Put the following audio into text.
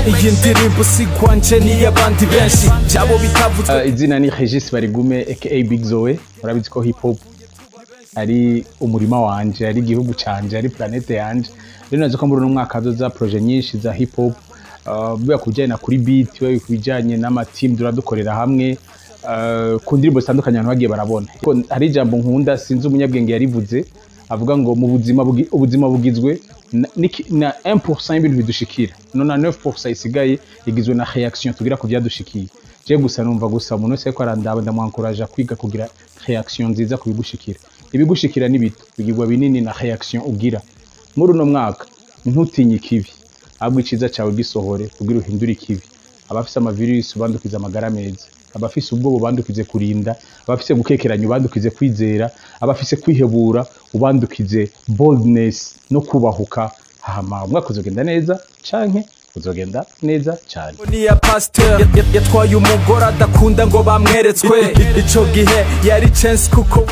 iyi ndirimbo sigwanje ni y'abandi benshi byabo bitavuzwe. Izina ni Regis Barigume aka Big Zoe. Murabizi ko hip hop ari umurima wanje, ari igihugu canje, ari planete yanje. Rero nazo ko muri uno mwaka hazoza projet nyinshi za hip hop, biba kujyana kuri beat, biba kujyanye n'ama team duradukorera hamwe, ku ndirimbo zitandukanye abantu bagiye barabona. Hari ijambo nkunda sinzi umunyabwenge yarivuze, avuga ngo mu ubuzima bugizwe na 1% y'ibintu bidushikira, 99% isigaye igizwe na reaction tugira ku byadushikiye. Je gusa numva gusa umuntu wese ko arandaba ndamwankuraje kwiga kugira reaction nziza ku bigushikira. Ibigushikira ni bito bigirwa binini na reaction ugira. Muri uno mwaka ntutinye ikibi, ahubwo iciza cyawe gisohore kugira uhindure ikibi. Abafise ama virus ubandukiza amagara meza, abafise ubwo bubandukize kurinda, abafise gukekeranya ubandukize kwizera, abafise kwihebura ubandukize boldness no kubahuka. Hama umwaka uzogenda neza canke uzogenda neza cyane. Ni ya pasteur yatwaye umugore adakunda ngo bamweretswe, ico gihe yari chance kuko